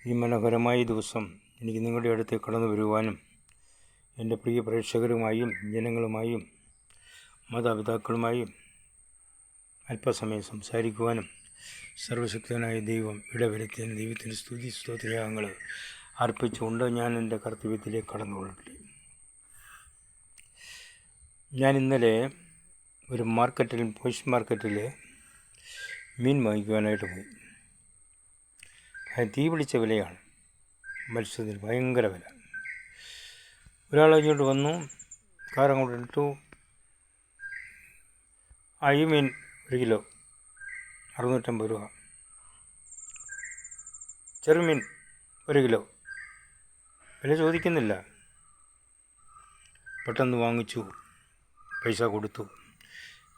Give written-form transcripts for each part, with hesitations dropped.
ഈ മനോഹരമായ ദിവസം എനിക്ക് നിങ്ങളുടെ അടുത്ത് കടന്നു വരുവാനും എൻ്റെ പ്രിയ പ്രേക്ഷകരുമായും ജനങ്ങളുമായും മാതാപിതാക്കളുമായും അല്പസമയം സംസാരിക്കുവാനും സർവശക്തനായ ദൈവം ഇടവരുത്തിയ ദൈവത്തിൻ്റെ സ്തുതി സ്തോത്രയാഗങ്ങൾ അർപ്പിച്ചുകൊണ്ട് ഞാൻ എൻ്റെ കർത്തവ്യത്തിലേക്ക് കടന്നുകൊള്ളട്ടെ. ഞാൻ ഇന്നലെ ഒരു പോസ്റ്റ് മാർക്കറ്റിൽ മീൻ വാങ്ങിക്കുവാനായിട്ട് പോയി. തീ പിടിച്ച വിലയാണ് മത്സ്യത്തിന്, ഭയങ്കര വില. ഒരാൾ ഇങ്ങോട്ട് വന്നു, കാറങ്ങോട്ട് ഇട്ടു. അഴിമീൻ 1 കിലോ 650 രൂപ, ചെറുമീൻ 1 കിലോ. വില ചോദിക്കുന്നില്ല, പെട്ടെന്ന് വാങ്ങിച്ചു, പൈസ കൊടുത്തു.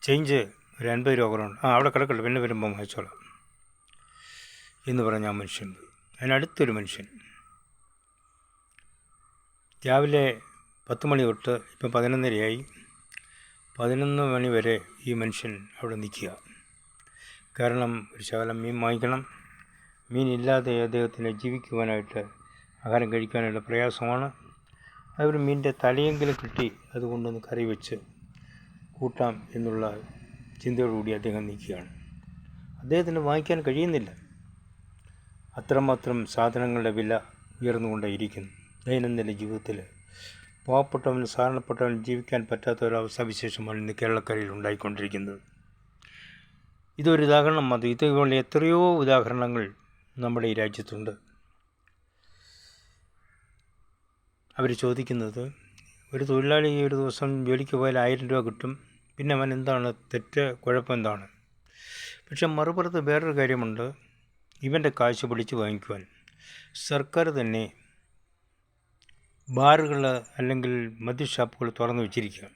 ചേഞ്ച് ഒരു 50 രൂപ കുറവുണ്ട്. അവിടെ കിടക്കട്ടെ, പിന്നെ വരുമ്പോൾ വാങ്ങിച്ചോളാം എന്ന് പറഞ്ഞ ആ മനുഷ്യൻ പോയി. അതിനടുത്തൊരു മനുഷ്യൻ രാവിലെ 10 മണി തൊട്ട് ഇപ്പം 11:30 11 മണി വരെ ഈ മനുഷ്യൻ അവിടെ നിൽക്കുക. കാരണം ഒരു ശകലം മീൻ വാങ്ങിക്കണം. മീനില്ലാതെ അദ്ദേഹത്തിന് ജീവിക്കുവാനായിട്ട്, ആഹാരം കഴിക്കാനായിട്ട് പ്രയാസമാണ്. അതൊരു മീനിൻ്റെ തലയെങ്കിലും കിട്ടി അതുകൊണ്ടൊന്ന് കറി വെച്ച് കൂട്ടാം എന്നുള്ള ചിന്തയോടുകൂടി അദ്ദേഹം നിൽക്കുകയാണ്. അദ്ദേഹത്തിന് വാങ്ങിക്കാൻ കഴിയുന്നില്ല. അത്രമാത്രം സാധനങ്ങളുടെ വില ഉയർന്നുകൊണ്ടേയിരിക്കുന്നു. ദൈനംദിന ജീവിതത്തിൽ പാവപ്പെട്ടവനും സാധാരണപ്പെട്ടവനും ജീവിക്കാൻ പറ്റാത്ത ഒരവസ്ഥാവിശേഷമാണ് ഇന്ന് കേരളക്കരയിൽ ഉണ്ടായിക്കൊണ്ടിരിക്കുന്നത്. ഇതൊരു ഉദാഹരണം മാത്രം. ഇതുപോലെ എത്രയോ ഉദാഹരണങ്ങൾ നമ്മുടെ ഈ രാജ്യത്തുണ്ട്. അവർ ചോദിക്കുന്നത്, ഒരു തൊഴിലാളി ഒരു ദിവസം ജോലിക്ക് പോയാൽ 1000 രൂപ കിട്ടും, പിന്നെ അവൻ എന്താണ് തെറ്റ്, കുഴപ്പം എന്താണ്? പക്ഷെ മറുപുറത്ത് വേറൊരു കാര്യമുണ്ട്. ഇവൻ്റെ കാശ് പിടിച്ച് വാങ്ങിക്കുവാൻ സർക്കാർ തന്നെ ബാറുകൾ അല്ലെങ്കിൽ മദ്യഷാപ്പുകൾ തുറന്നു വെച്ചിരിക്കുക.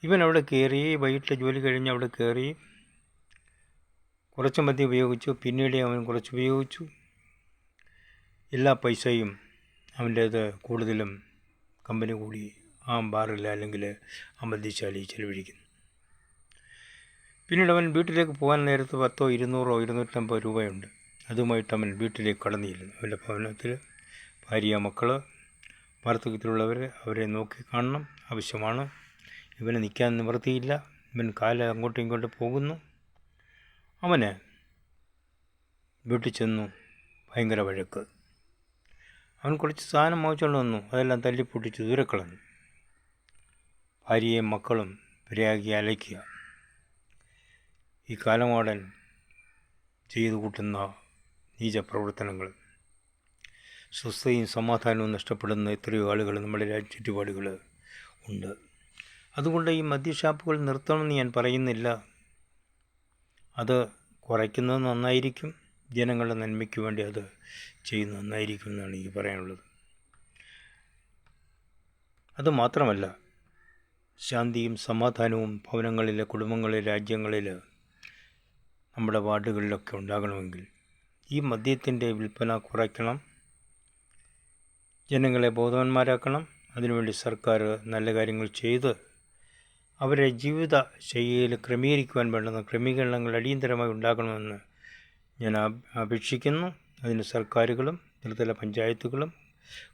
ഇവൻ അവിടെ കയറി, വൈകിട്ട് ജോലി കഴിഞ്ഞ് അവിടെ കയറി കുറച്ച് മദ്യം ഉപയോഗിച്ചു, പിന്നീട് അവൻ കുറച്ച് ഉപയോഗിച്ചു. എല്ലാ പൈസയും അവൻ്റേത് കൂടുതലും കമ്പനി കൂടി ആ ബാറിൽ അല്ലെങ്കിൽ ആ മദ്യശാലയിൽ ചെലവഴിക്കുന്നു. പിന്നീട് അവൻ വീട്ടിലേക്ക് പോകാൻ നേരത്ത് 100, 200, 250 രൂപയുണ്ട്. അതുമായിട്ട് അവൻ വീട്ടിലേക്ക് കടന്നിരുന്നു. അവൻ്റെ ഭവനത്തിൽ ഭാര്യ, മക്കൾ, വാർദ്ധക്യത്തിലുള്ളവർ, അവരെ നോക്കി കാണണം, ആവശ്യമാണ്. ഇവന് നിൽക്കാൻ നിവൃത്തിയില്ല. ഇവൻ കാല് അങ്ങോട്ടും ഇങ്ങോട്ടും പോകുന്നു. അവന് വീട്ടിൽ ചെന്നു, ഭയങ്കര വഴക്ക്. അവൻ കുറച്ച് സാധനം വാങ്ങിച്ചുകൊണ്ട് വന്നു, അതെല്ലാം തല്ലിപ്പൊട്ടിച്ച് ദൂരെ കളഞ്ഞു. ഭാര്യയും മക്കളും പ്രയാഗി അലയ്ക്കുക. ഈ കാലമാടൻ ചെയ്തു കൂട്ടുന്ന നീച പ്രവർത്തനങ്ങൾ, സ്വസ്ഥയും സമാധാനവും നഷ്ടപ്പെടുന്ന എത്രയോ ആളുകൾ നമ്മുടെ ചുറ്റുപാടുകൾ ഉണ്ട്. അതുകൊണ്ട് ഈ മദ്യഷാപ്പുകൾ നിർത്തണമെന്ന് ഞാൻ പറയുന്നില്ല. അത് കുറയ്ക്കുന്നത് നന്നായിരിക്കും. ജനങ്ങളുടെ നന്മയ്ക്ക് വേണ്ടി അത് ചെയ്യുന്നത് നന്നായിരിക്കും എന്നാണ് എനിക്ക് പറയാനുള്ളത്. അതുമാത്രമല്ല, ശാന്തിയും സമാധാനവും ഭവനങ്ങളിലെ, കുടുംബങ്ങളിലെ, രാജ്യങ്ങളിൽ, നമ്മുടെ വാർഡുകളിലൊക്കെ ഉണ്ടാകണമെങ്കിൽ ഈ മദ്യത്തിൻ്റെ വിൽപ്പന കുറയ്ക്കണം, ജനങ്ങളെ ബോധവാന്മാരാക്കണം. അതിനുവേണ്ടി സർക്കാർ നല്ല കാര്യങ്ങൾ ചെയ്ത് അവരെ ജീവിത ശൈലിയിൽ ക്രമീകരിക്കുവാൻ വേണ്ടുന്ന ക്രമീകരണങ്ങൾ അടിയന്തരമായി ഉണ്ടാകണമെന്ന് ഞാൻ അപേക്ഷിക്കുന്നു. അതിന് സർക്കാരുകളും ത്രിതല പഞ്ചായത്തുകളും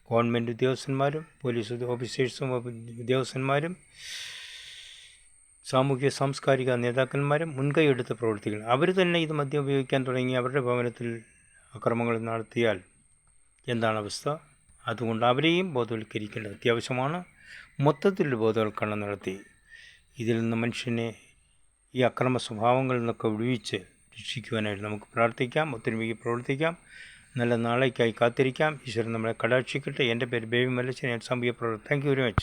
ഗവൺമെൻറ് ഉദ്യോഗസ്ഥന്മാരും പോലീസ് ഓഫീസേഴ്സും ഉദ്യോഗസ്ഥന്മാരും സാമൂഹ്യ സാംസ്കാരിക നേതാക്കന്മാരും മുൻകൈയെടുത്ത് പ്രവർത്തിക്കണം. അവർ തന്നെ ഇത് മദ്യം ഉപയോഗിക്കാൻ തുടങ്ങി അവരുടെ ഭവനത്തിൽ അക്രമങ്ങൾ നടത്തിയാൽ എന്താണ് അവസ്ഥ? അതുകൊണ്ട് അവരെയും ബോധവൽക്കരിക്കേണ്ടത് അത്യാവശ്യമാണ്. മൊത്തത്തിലൊരു ബോധവൽക്കരണം നടത്തി ഇതിൽ നിന്ന് മനുഷ്യനെ ഈ അക്രമ സ്വഭാവങ്ങളിൽ നിന്നൊക്കെ വിടുവിച്ച് രക്ഷിക്കുവാനായിട്ട് നമുക്ക് പ്രാർത്ഥിക്കാം, ഒത്തൊരുമിക്ക് പ്രവർത്തിക്കാം. നല്ല നാളേക്കായി കാത്തിരിക്കാം. ഈശ്വരൻ നമ്മളെ കടാക്ഷിക്കട്ടെ. എൻ്റെ പേര് ബേബി മലച്ചൻ, ഞാൻ സാമൂഹ്യ പ്രവർത്തകൻ. Thank you very much.